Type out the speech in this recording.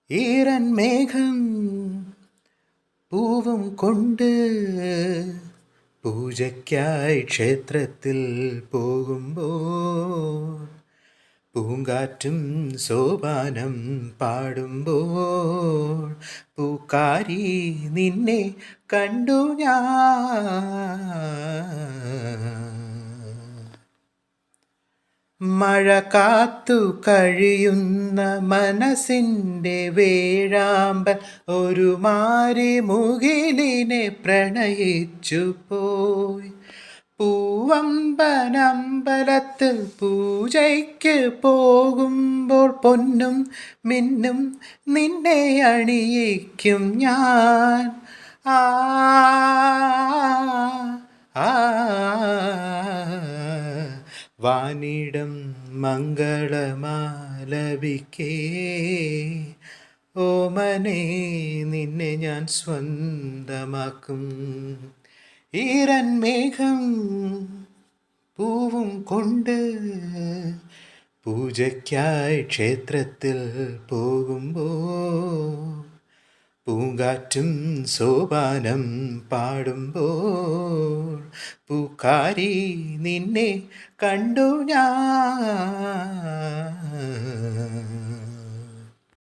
ഈറൻ മേഘം പൂവും കൊണ്ട് പൂജയ്ക്കായി ക്ഷേത്രത്തിൽ പോകുമ്പോൾ പൂങ്കാറ്റും സോപാനം പാടുമ്പോൾ പൂക്കാരി നിന്നെ കണ്ടു ഞാൻ. മഴ കാത്തു കഴിയുന്ന മനസ്സിൻ്റെ വേഴാമ്പൽ ഒരു മാരി മുകിലിനെ പ്രണയിച്ചു പോയി. പൂവമ്പനമ്പലത്തിൽ പൂജയ്ക്ക് പോകുമ്പോൾ പൊന്നും മിന്നും നിന്നെ അണിയിക്കും ഞാൻ. ആ ആ വാനിടം മംഗളമാലപിക്കേ ഓമനേ നിന്നെ ഞാൻ സ്വന്തമാക്കും. ഈറൻ മേഘം പൂവും കൊണ്ട് പൂജയ്ക്കായി ക്ഷേത്രത്തിൽ പോകുമ്പോൾ പൂങ്കാറ്റും സോപാനം പാടുമ്പോൾ പൂക്കാരി നിന്നെ കണ്ടു ഞാൻ.